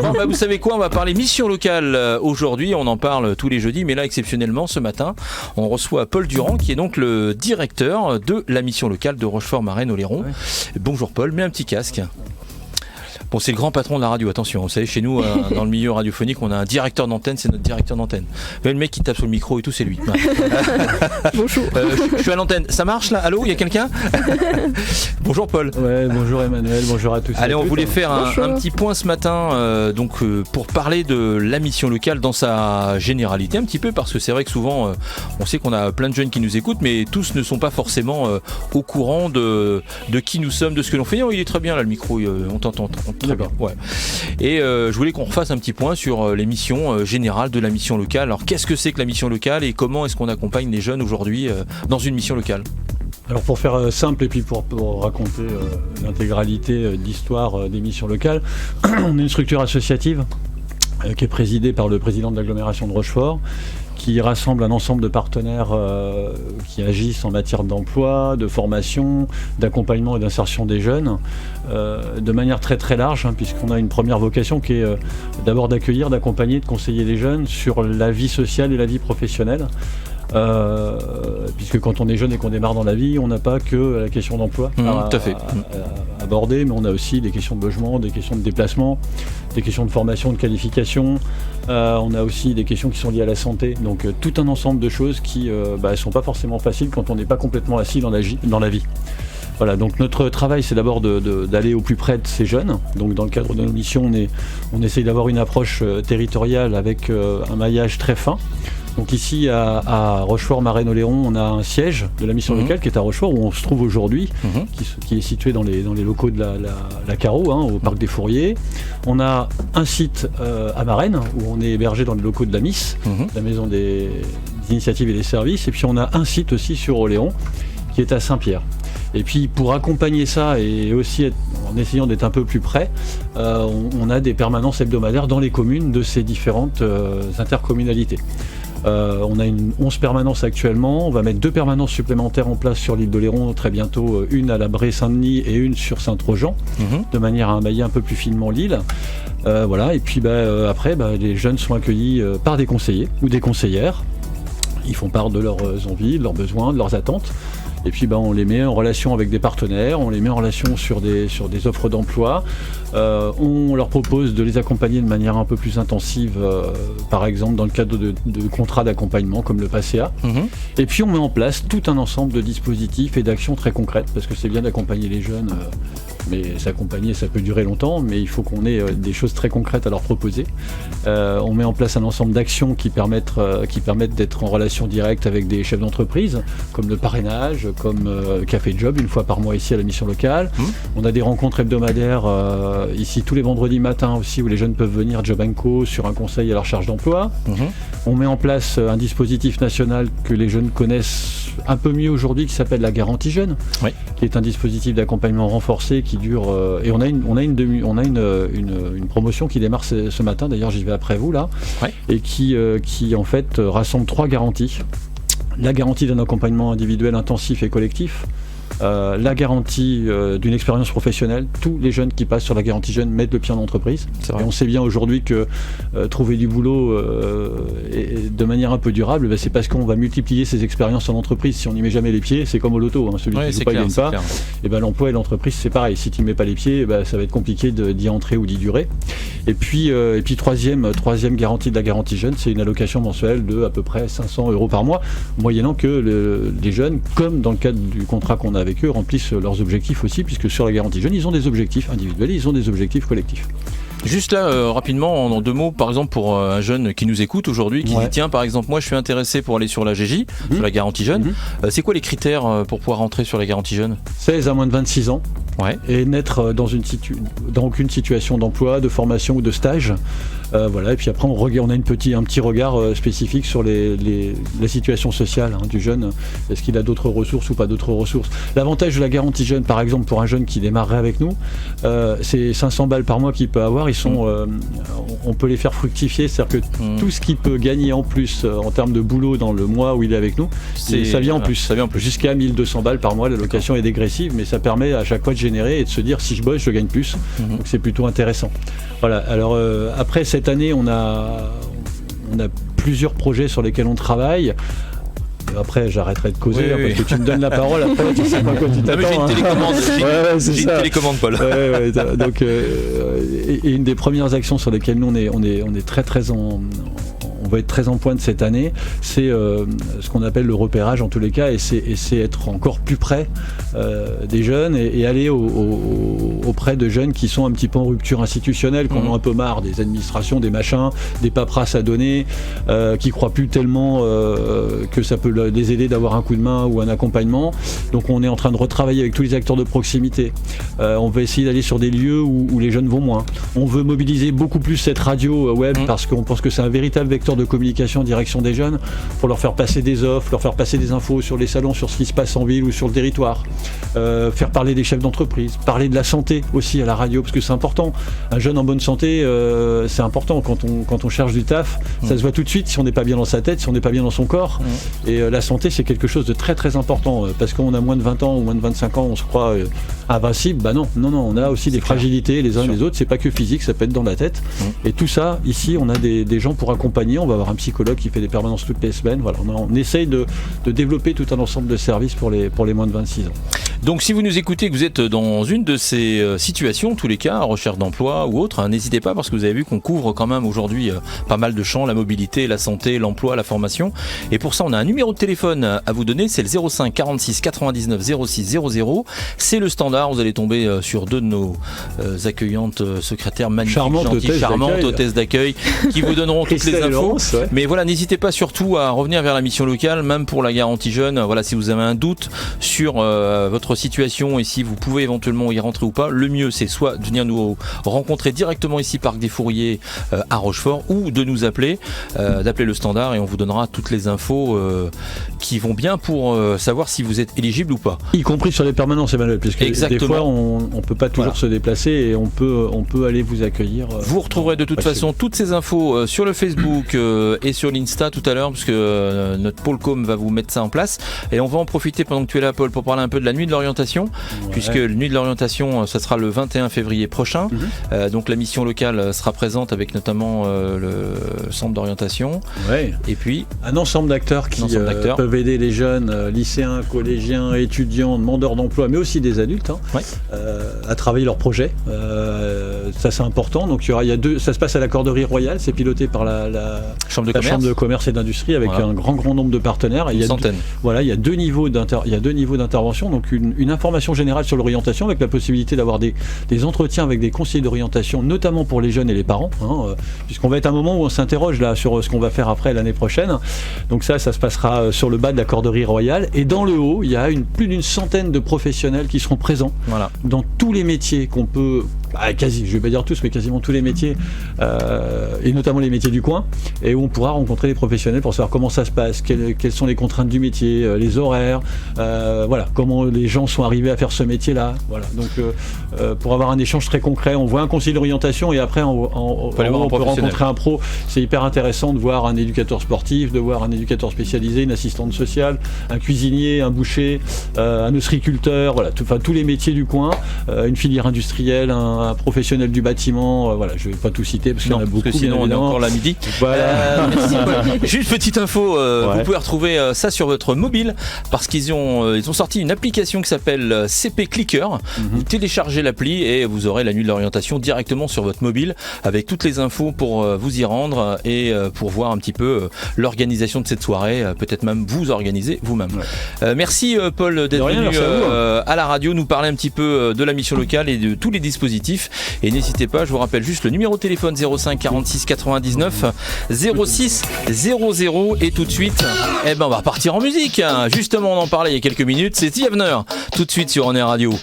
Bon, vous savez quoi, on va parler mission locale aujourd'hui, on en parle tous les jeudis, mais là exceptionnellement ce matin, on reçoit Paul Durand qui est donc le directeur de la mission locale de Rochefort-Marennes-Oléron. Ouais. Bonjour Paul, mets un petit casque. Bon, c'est le grand patron de la radio, attention, vous savez, chez nous, dans le milieu radiophonique, on a un directeur d'antenne, c'est notre directeur d'antenne. Le mec qui tape sur le micro et tout, c'est lui. Bonjour. Je suis à l'antenne, ça marche là? Allô, il y a quelqu'un? Bonjour Paul. Ouais, bonjour Emmanuel, bonjour à tous. Allez, on voulait faire un petit point ce matin, pour parler de la mission locale dans sa généralité un petit peu, parce que c'est vrai que souvent, on sait qu'on a plein de jeunes qui nous écoutent, mais tous ne sont pas forcément au courant de qui nous sommes, de ce que l'on fait. Non, il est très bien là, le micro, on t'entend. Très bien. Ouais. Et je voulais qu'on refasse un petit point sur les missions générales de la mission locale. Alors qu'est-ce que c'est que la mission locale et comment est-ce qu'on accompagne les jeunes aujourd'hui dans une mission locale? Alors pour faire simple et puis pour raconter l'intégralité de l'histoire des missions locales, on est une structure associative qui est présidée par le président de l'agglomération de Rochefort, qui rassemble un ensemble de partenaires qui agissent en matière d'emploi, de formation, d'accompagnement et d'insertion des jeunes, de manière très très large, puisqu'on a une première vocation qui est d'abord d'accueillir, d'accompagner, de conseiller les jeunes sur la vie sociale et la vie professionnelle. Puisque quand on est jeune et qu'on démarre dans la vie, on n'a pas que la question d'emploi à aborder, mais on a aussi des questions de logement, des questions de déplacement, des questions de formation, de qualification, on a aussi des questions qui sont liées à la santé, donc tout un ensemble de choses qui ne sont pas forcément faciles quand on n'est pas complètement assis dans la vie. Voilà, donc notre travail c'est d'abord d'aller au plus près de ces jeunes. Donc dans le cadre de nos missions, on essaye d'avoir une approche territoriale avec un maillage très fin. Donc ici à Rochefort-Marennes-Oléron, on a un siège de la mission locale qui est à Rochefort, où on se trouve aujourd'hui, qui est situé dans les locaux de la Carreau, au Parc des Fourriers. On a un site à Marennes, où on est hébergé dans les locaux de la MIS, la Maison des Initiatives et des Services. Et puis on a un site aussi sur Oléron, qui est à Saint-Pierre. Et puis pour accompagner ça et aussi en essayant d'être un peu plus près, on a des permanences hebdomadaires dans les communes de ces différentes intercommunalités. On a 11 permanences actuellement, on va mettre 2 permanences supplémentaires en place sur l'île d'Oléron très bientôt, une à la Bré-Saint-Denis et une sur Saint-Trojan, de manière à mailler un peu plus finement l'île. Voilà. Et puis après, les jeunes sont accueillis par des conseillers ou des conseillères. Ils font part de leurs envies, de leurs besoins, de leurs attentes. Et puis on les met en relation avec des partenaires, on les met en relation sur des offres d'emploi. On leur propose de les accompagner de manière un peu plus intensive, par exemple dans le cadre de contrats d'accompagnement comme le PACEA. Et puis on met en place tout un ensemble de dispositifs et d'actions très concrètes, parce que c'est bien d'accompagner les jeunes, mais s'accompagner ça peut durer longtemps, mais il faut qu'on ait des choses très concrètes à leur proposer. On met en place un ensemble d'actions qui permettent d'être en relation directe avec des chefs d'entreprise, comme le parrainage, comme Café Job, une fois par mois ici à la mission locale. On a des rencontres hebdomadaires ici tous les vendredis matins aussi, où les jeunes peuvent venir Job & Co sur un conseil à leur charge d'emploi. On met en place un dispositif national que les jeunes connaissent un peu mieux aujourd'hui, qui s'appelle la garantie jeune, qui est un dispositif d'accompagnement renforcé qui dure et on a une promotion qui démarre ce matin, d'ailleurs j'y vais après vous là, et qui en fait rassemble 3 garanties. La garantie d'un accompagnement individuel intensif et collectif, la garantie d'une expérience professionnelle. Tous les jeunes qui passent sur la garantie jeune mettent le pied en entreprise. Et on sait bien aujourd'hui que trouver du boulot de manière un peu durable, c'est parce qu'on va multiplier ces expériences en entreprise. Si on n'y met jamais les pieds, c'est comme au loto, celui qui ne joue pas, il ne gagne pas. Et l'emploi et l'entreprise, c'est pareil. Si tu n'y mets pas les pieds, ça va être compliqué d'y entrer ou d'y durer. Et puis troisième garantie de la garantie jeune, c'est une allocation mensuelle de à peu près 500 € par mois, moyennant que les jeunes, comme dans le cadre du contrat qu'on a avec eux, remplissent leurs objectifs aussi, puisque sur la garantie jeune, ils ont des objectifs individuels et ils ont des objectifs collectifs. Juste là, rapidement, en 2 mots, par exemple, pour un jeune qui nous écoute aujourd'hui, qui dit tiens, par exemple, moi je suis intéressé pour aller sur la GJ, sur la garantie jeune, c'est quoi les critères pour pouvoir rentrer sur la garantie jeune? 16 à moins de 26 ans, et n'être dans aucune situation d'emploi, de formation ou de stage. Voilà, et puis après on a un petit regard spécifique sur la situation sociale du jeune. Est-ce qu'il a d'autres ressources ou pas d'autres ressources? L'avantage de la garantie jeune, par exemple, pour un jeune qui démarrerait avec nous, c'est 500 balles par mois qu'il peut avoir. on peut les faire fructifier, c'est-à-dire que tout ce qui peut gagner en plus en termes de boulot dans le mois où il est avec nous, ça vient en plus. Ça vient en plus. Jusqu'à 1200 balles par mois, la location est dégressive, mais ça permet à chaque fois de générer et de se dire si je bosse, je gagne plus. Donc c'est plutôt intéressant. Voilà. Alors après cette année, on a plusieurs projets sur lesquels on travaille. Après, j'arrêterai de causer parce que tu me donnes la parole. Après, tu sais pas quoi tu t'attends. J'ai une télécommande. J'ai une télécommande, Paul. Donc, et une des premières actions sur lesquelles nous on est très on va être très en pointe cette année, c'est ce qu'on appelle le repérage en tous les cas, et c'est être encore plus près des jeunes et aller auprès de jeunes qui sont un petit peu en rupture institutionnelle, qui en ont un peu marre des administrations, des machins, des paperasses à donner, qui croient plus tellement que ça peut les aider d'avoir un coup de main ou un accompagnement. Donc on est en train de retravailler avec tous les acteurs de proximité. On va essayer d'aller sur des lieux où les jeunes vont moins. On veut mobiliser beaucoup plus cette radio web parce qu'on pense que c'est un véritable vecteur de communication en direction des jeunes pour leur faire passer des offres, leur faire passer des infos sur les salons, sur ce qui se passe en ville ou sur le territoire, faire parler des chefs d'entreprise, parler de la santé aussi à la radio parce que c'est important. Un jeune en bonne santé, c'est important quand on cherche du taf, ça se voit tout de suite si on n'est pas bien dans sa tête, si on n'est pas bien dans son corps. Et la santé, c'est quelque chose de très très important parce qu'on a moins de 20 ans ou moins de 25 ans, on se croit invincible. Bah non, on a aussi des fragilités les uns les autres, c'est pas que physique, ça peut être dans la tête. Et tout ça, ici, on a des gens pour accompagner, on va avoir un psychologue qui fait des permanences toutes les semaines. Voilà, on essaye de développer tout un ensemble de services pour les moins de 26 ans. Donc si vous nous écoutez, que vous êtes dans une de ces situations, en tous les cas, recherche d'emploi ou autre, n'hésitez pas parce que vous avez vu qu'on couvre quand même aujourd'hui pas mal de champs, la mobilité, la santé, l'emploi, la formation. Et pour ça, on a un numéro de téléphone à vous donner, c'est le 05 46 99 06 00. C'est le standard, vous allez tomber sur deux de nos accueillantes secrétaires magnifiques, charmantes hôtesses d'accueil qui vous donneront toutes les infos. Ouais. Mais voilà, n'hésitez pas surtout à revenir vers la mission locale, même pour la garantie jeune. Voilà, si vous avez un doute sur votre situation et si vous pouvez éventuellement y rentrer ou pas, le mieux c'est soit de venir nous rencontrer directement ici Parc des Fourriers à Rochefort ou de nous appeler, d'appeler le standard et on vous donnera toutes les infos qui vont bien pour savoir si vous êtes éligible ou pas. Y compris sur les permanences, Emmanuel, puisque des fois on peut pas toujours se déplacer et on peut aller vous accueillir. Vous retrouverez de toute façon toutes ces infos sur le Facebook et sur l'Insta tout à l'heure, parce que notre Pôle Com va vous mettre ça en place. Et on va en profiter pendant que tu es là, Paul, pour parler un peu de la nuit de l'orientation, puisque la nuit de l'orientation, ça sera le 21 février prochain. Donc la mission locale sera présente avec notamment le centre d'orientation. Et puis un ensemble d'acteurs qui peuvent aider les jeunes, lycéens, collégiens, étudiants, demandeurs d'emploi, mais aussi des adultes, à travailler leurs projets. Ça c'est important. Donc ça se passe à la Corderie Royale, c'est piloté par la Chambre de commerce et d'industrie avec un grand nombre de partenaires. Et il y a deux niveaux d'intervention. Donc une information générale sur l'orientation avec la possibilité d'avoir des entretiens avec des conseillers d'orientation, notamment pour les jeunes et les parents, puisqu'on va être à un moment où on s'interroge là sur ce qu'on va faire après l'année prochaine. Donc ça se passera sur le bas de la Corderie Royale. Et dans le haut, il y a plus d'une centaine de professionnels qui seront présents dans tous les métiers qu'on peut... je vais pas dire tous, mais quasiment tous les métiers, et notamment les métiers du coin, et où on pourra rencontrer les professionnels pour savoir comment ça se passe, quelles sont les contraintes du métier, les horaires, comment les gens sont arrivés à faire ce métier-là. Voilà. Donc, pour avoir un échange très concret, on voit un conseiller d'orientation et après on peut rencontrer un pro. C'est hyper intéressant de voir un éducateur sportif, de voir un éducateur spécialisé, une assistante sociale, un cuisinier, un boucher, un ostréiculteur, tous les métiers du coin, une filière industrielle, un professionnel du bâtiment, je vais pas tout citer parce qu'il y en a beaucoup. Parce que sinon on est encore là midi. Merci, Paul. Juste petite info, vous pouvez retrouver ça sur votre mobile parce qu'ils ont sorti une application qui s'appelle CP Clicker. Vous téléchargez l'appli et vous aurez la nuit de l'orientation directement sur votre mobile avec toutes les infos pour vous y rendre et pour voir un petit peu l'organisation de cette soirée, peut-être même vous organiser vous-même. Merci Paul d'être venu à la radio nous parler un petit peu de la mission locale et de tous les dispositifs. Et n'hésitez pas, je vous rappelle juste le numéro de téléphone 05 46 99 06 00. Et tout de suite, on va partir en musique. Justement, on en parlait il y a quelques minutes. C'est The Avener, tout de suite sur On Air Radio.